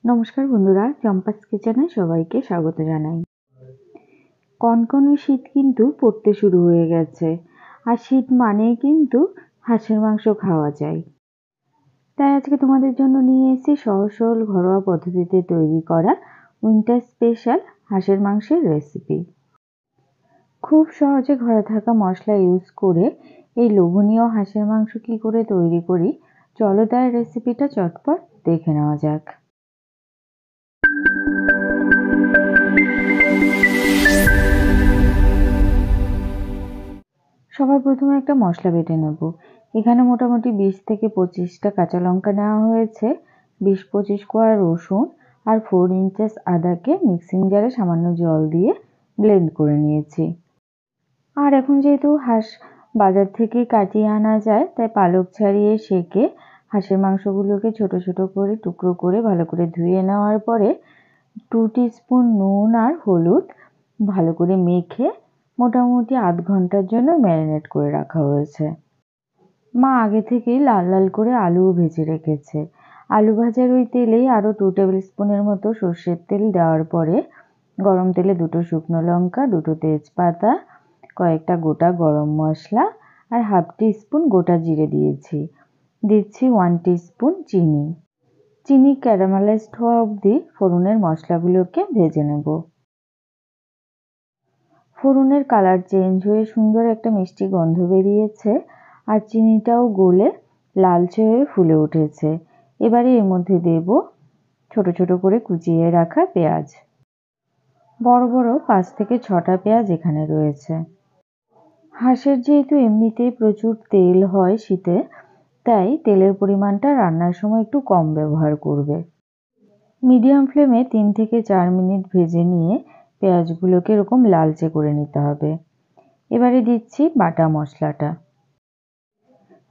নমস্কার বন্ধুরা, চম্পাস কিচেনে সবাইকে স্বাগত জানাই। কনকনে শীত কিন্তু পড়তে শুরু হয়ে গেছে, আর শীত মানেই কিন্তু হাঁসের মাংস খাওয়া যায়। তাই আজকে তোমাদের জন্য নিয়ে এসেছি সহজ সরল ঘরোয়া পদ্ধতিতে তৈরি করা উইন্টার স্পেশাল হাঁসের মাংসের রেসিপি। খুব সহজে ঘরে থাকা মশলা ইউজ করে এই লোভনীয় হাঁসের মাংস কি করে তৈরি করি, চলো তার রেসিপিটা চটপট দেখে নেওয়া যাক। সবার প্রথমে একটা মশলা বেটে নেব। এখানে মোটামুটি 20 থেকে 25টা কাঁচা লঙ্কা নেওয়া হয়েছে, 20-25 কোয়া রসুন আর 4 ইঞ্চেস আদাকে মিক্সিং জারে সামান্য জল দিয়ে ব্লেন্ড করে নিয়েছি। আর এখন যেহেতু হাঁস বাজার থেকে কাটিয়ে আনা যায়, তাই পালক ছাড়িয়ে সেকে হাঁসের মাংসগুলোকে ছোট ছোট করে টুকরো করে ভালো করে ধুয়ে নেওয়ার পরে 2 টিস্পুন নুন আর হলুদ ভালো করে মেখে মোটামুটি আধ ঘন্টার জন্য ম্যারিনেট করে রাখা হয়েছে। মা আগে থেকেই লাল লাল করে আলুও ভেজে রেখেছে। আলু ভাজার ওই তেলেই আরও 2 টেবিল স্পুনের মতো সর্ষের তেল দেওয়ার পরে গরম তেলে 2টো শুকনো লঙ্কা, 2টো তেজপাতা, কয়েকটা গোটা গরম মশলা আর হাফ টিস্পুন গোটা জিরে দিয়েছি। দিচ্ছি 1 টিস্পুন চিনি। চিনি ক্যারামেলাইজড হওয়া অবধি ফোড়নের মশলাগুলোকে ভেজে নেব। ফোড়নের কালার চেঞ্জ হয়ে সুন্দর একটা মিষ্টি গন্ধ বেরিয়েছে, আর চিনিটাও গলে লালচে হয়ে ফুলে উঠেছে। এবারে এর মধ্যে দেব ছোট ছোট করে কুচিয়ে রাখা পেঁয়াজ। বড় বড় 5 থেকে 6টা পেঁয়াজ এখানে রয়েছে। হাঁসের যেহেতু এমনিতেই প্রচুর তেল হয় শীতে, তাই তেলের পরিমাণটা রান্নার সময় একটু কম ব্যবহার করবে। মিডিয়াম ফ্লেমে 3 থেকে 4 মিনিট ভেজে নিয়ে পেঁয়াজগুলোকে এরকম লালচে করে নিতে হবে। এবারে দিচ্ছি বাটা মশলাটা।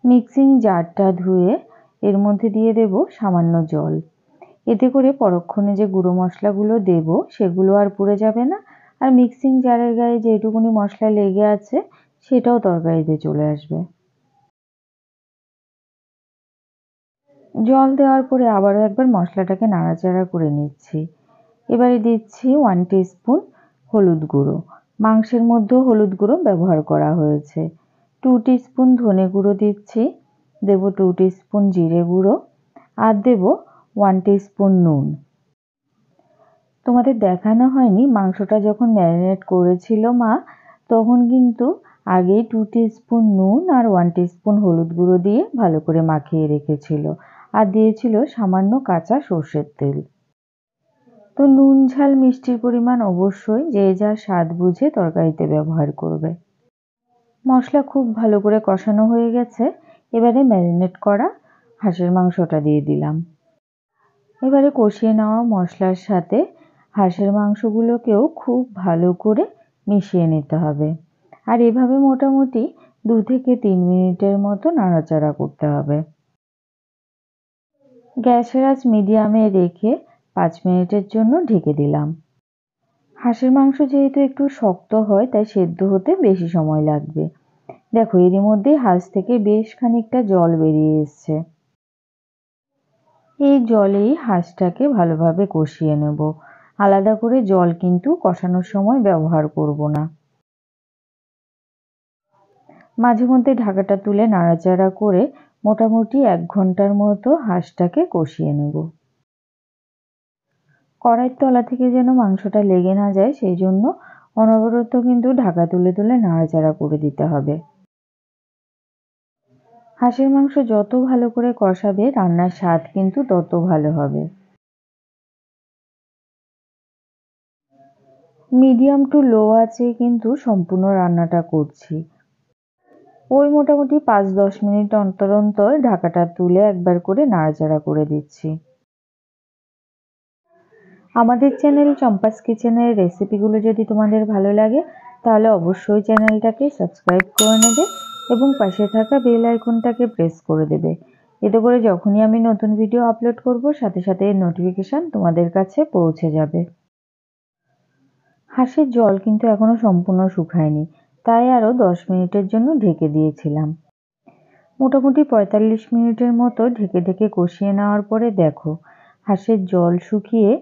মিক্সিং জারটা ধুয়ে এর মধ্যে দিয়ে দেব সামান্য জল। এতে করে পরক্ষণে যে গুঁড়ো মশলাগুলো দেব সেগুলো আর পুড়ে যাবে না, আর মিক্সিং জারের গায়ে যেটুকুনি মশলা লেগে আছে সেটাও তরকারিতে চলে আসবে। জল দেওয়ার পরে আবারও একবার মশলাটাকে নাড়াচাড়া করে নিচ্ছি। এবারে দিচ্ছি 1 টিস্পুন হলুদ গুঁড়ো। মাংসের মধ্যেও হলুদ গুঁড়ো ব্যবহার করা হয়েছে। 2 টিস্পুন ধনে গুঁড়ো দিচ্ছি, দেব 2 টিস্পুন জিরে গুঁড়ো আর দেব 1 টিস্পুন নুন। তোমাদের দেখানো হয়নি, মাংসটা যখন ম্যারিনেট করেছিল মা, তখন কিন্তু আগেই 2 টিস্পুন নুন আর 1 টিস্পুন হলুদ গুঁড়ো দিয়ে ভালো করে মাখিয়ে রেখেছিল, আর দিয়েছিল সামান্য কাঁচা সর্ষের তেল। তো নুন ঝাল মিষ্টির পরিমাণ অবশ্যই যে যার স্বাদ বুঝে তরকারিতে ব্যবহার করবে। মশলা খুব ভালো করে কষানো হয়ে গেছে, এবারে ম্যারিনেট করা হাঁসের মাংসটা দিয়ে দিলাম। এবারে কষিয়ে নেওয়া মশলার সাথে হাঁসের মাংসগুলোকেও খুব ভালো করে মিশিয়ে নিতে হবে, আর এভাবে মোটামুটি 2 থেকে 3 মিনিটের মতো নাড়াচাড়া করতে হবে। গ্যাসের আঁচ মিডিয়ামে রেখে 5 মিনিটের জন্য ঢেকে দিলাম। হাঁসের মাংস যেহেতু একটু শক্ত হয়, তাই সেদ্ধ হতে বেশি সময় লাগবে। দেখো এরই মধ্যে হাঁস থেকে বেশ খানিকটা জল বেরিয়ে এসছে। এই জলেই হাঁসটাকে ভালোভাবে কষিয়ে নেব। আলাদা করে জল কিন্তু কষানোর সময় ব্যবহার করব না। মাঝে মধ্যে ঢাকাটা তুলে নাড়াচাড়া করে মোটামুটি 1 ঘন্টার মতো হাঁসটাকে কষিয়ে নেব। কড়াইয়ের তলা থেকে যেন মাংসটা লেগে না যায়, সেই জন্য অনবরত কিন্তু ঢাকা তুলে তুলে নাড়াচাড়া করে দিতে হবে। হাঁসের মাংস যত ভালো করে কষাবে রান্নার স্বাদ কিন্তু তত ভালো হবে। মিডিয়াম টু লো আঁচে কিন্তু সম্পূর্ণ রান্নাটা করছি। ওই মোটামুটি 5-10 মিনিট অন্তর অন্তর ঢাকাটা তুলে একবার করে নাড়াচাড়া করে দিচ্ছি। আমাদের চ্যানেল চম্পাস কিচেনের রেসিপিগুলো যদি তোমাদের ভালো লাগে, তাহলে অবশ্যই চ্যানেলটাকে সাবস্ক্রাইব করে নেবে এবং পাশে থাকা বেল আইকনটাকে প্রেস করে দেবে। এতে করে যখনই আমি নতুন ভিডিও আপলোড করব, সাথে সাথে এর নোটিফিকেশান তোমাদের কাছে পৌঁছে যাবে। হাঁসের জল কিন্তু এখনো সম্পূর্ণ শুকায়নি, তাই আরও 10 মিনিটের জন্য ঢেকে দিয়েছিলাম। মোটামুটি 45 মিনিটের মতো ঢেকে ঢেকে কষিয়ে নেওয়ার পরে দেখো হাঁসের জল শুকিয়ে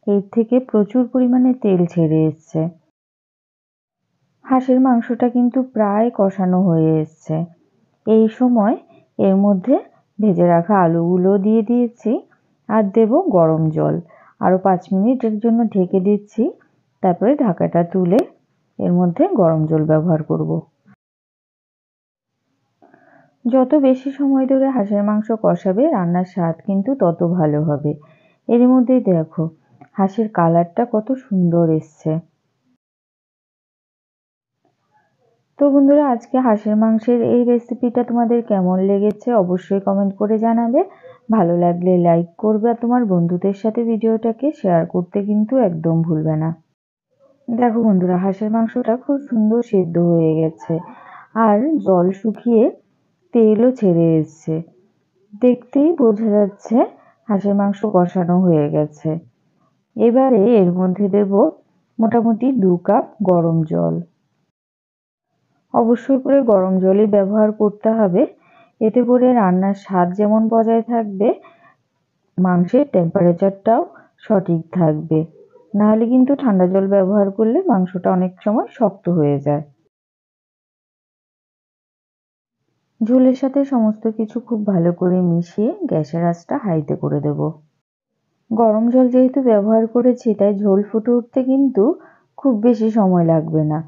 এর থেকে প্রচুর পরিমাণে তেল ছেড়ে এসছে। হাঁসের মাংসটা কিন্তু প্রায় কষানো হয়ে এসছে। এই সময় এর মধ্যে ভেজে রাখা আলুগুলো দিয়ে দিয়েছি আর দেব গরম জল। আরও 5 মিনিটের জন্য ঢেকে দিচ্ছি, তারপরে ঢাকাটা তুলে এর মধ্যে গরম জল ব্যবহার করব। যত বেশি সময় ধরে হাঁসের মাংস কষাবে রান্নার স্বাদ কিন্তু তত ভালো হবে। এর মধ্যেই দেখো হাঁসের কালারটা কত সুন্দর এসছে। তো বন্ধুরা, আজকে হাঁসের মাংসের এই রেসিপিটা তোমাদের কেমন লেগেছে অবশ্যই কমেন্ট করে জানাবে। ভালো লাগলে লাইক করবে আর তোমার বন্ধুদের সাথে ভিডিওটাকে শেয়ার করতে কিন্তু একদম ভুলবে না। দেখো বন্ধুরা, হাঁসের মাংসটা খুব সুন্দর সেদ্ধ হয়ে গেছে আর জল শুকিয়ে তেলও ছেড়ে এসছে। দেখতেই বোঝা যাচ্ছে হাঁসের মাংস কষানো হয়ে গেছে। এবারে এর মধ্যে দেব মোটামুটি 2 কাপ গরম জল। অবশ্যই করে গরম জলই ব্যবহার করতে হবে, এতে করে রান্নার স্বাদ যেমন বজায় থাকবে, মাংসের টেম্পারেচারটাও সঠিক থাকবে। নাহলে কিন্তু ঠান্ডা জল ব্যবহার করলে মাংসটা অনেক সময় শক্ত হয়ে যায়। ঝোলের সাথে সমস্ত কিছু খুব ভালো করে মিশিয়ে গ্যাসের আঁচটা হাইতে করে দেব। গরম জল যেহেতু ব্যবহার করেছি তাই ঝোল ফুটে উঠতে কিন্তু খুব বেশি সময় লাগবে না,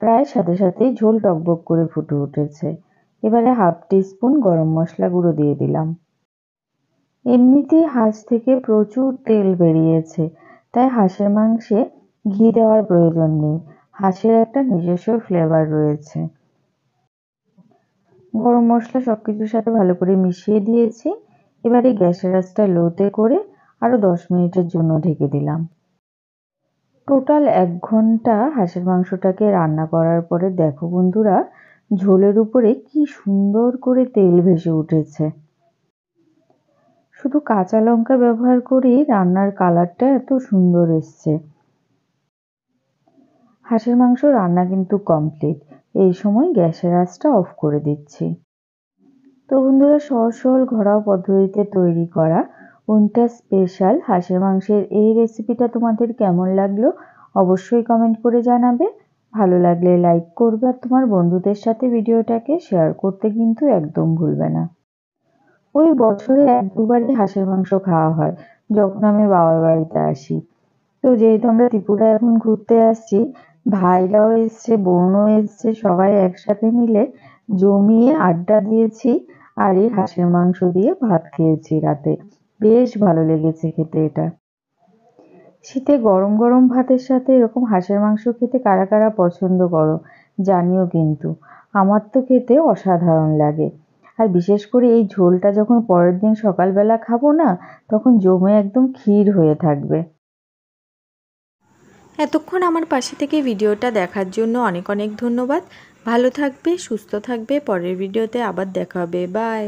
প্রায় সাথে সাথেই ঝোল টকবক করে ফুটে উঠেছে। এবারে 1/2 টিস্পুন গরম মশলা গুঁড়ো দিয়ে দিলাম। এমনিতেই হাঁস থেকে প্রচুর তেল বেরিয়েছে, তাই হাঁসের মাংসে ঘি দেওয়ার প্রয়োজন নেই। হাঁসের একটা নিজস্ব ফ্লেভার রয়েছে। গরম মশলা সবকিছুর সাথে ভালো করে মিশিয়ে দিয়েছি। এবারে গ্যাসের আঁচটা লোতে করে আরো 10 মিনিটের জন্য ঢেকে দিলাম। টোটাল 1 ঘন্টা হাঁসের মাংসটাকে রান্না করার পরে দেখো বন্ধুরা, ঝোলের উপরে কি সুন্দর করে তেল ভেসে উঠেছে। শুধু কাঁচা লঙ্কা ব্যবহার করেই রান্নার কালারটা এত সুন্দর এসছে। হাঁসের মাংস রান্না কিন্তু কমপ্লিট। এই সময় গ্যাসের আঁচটা অফ করে দিচ্ছি। তো বন্ধুরা, সহজ সরল ঘরোয়া পদ্ধতিতে তৈরি করা উইন্টার স্পেশাল হাঁসের মাংসের এই রেসিপিটা তোমাদের কেমন লাগলো অবশ্যই কমেন্ট করে জানাবে। ভালো লাগলে লাইক করবে আর তোমার বন্ধুদের সাথে ভিডিওটাকে শেয়ার করতে কিন্তু একদম ভুলবে না। ওই বছরে 1-2বারই হাঁসের মাংস খাওয়া হয় যখন আমি বাবার বাড়িতে আসি। তো যেহেতু আমরা ত্রিপুরা এখন ঘুরতে আসছি, ভাইরাও এসছে, বোনও এসছে, সবাই একসাথে মিলে জমিয়ে আড্ডা দিয়েছি আর এই হাঁসের মাংস দিয়ে ভাত খেয়েছি রাতে। বেশ ভালো লেগেছে খেতে এটা। শীতে গরম গরম ভাতের সাথে এরকম হাঁসের মাংস খেতে কারা কারা পছন্দ করো জানিও কিন্তু। আমার তো খেতে অসাধারণ লাগে। আর বিশেষ করে এই ঝোলটা যখন পরের দিন সকালবেলা খাবো না, তখন জমে একদম ক্ষীর হয়ে থাকবে। এতক্ষণ আমার পাশে থেকে ভিডিওটা দেখার জন্য অনেক অনেক ধন্যবাদ। ভালো থাকবে, সুস্থ থাকবে। পরের ভিডিওতে আবার দেখা হবে। বাই।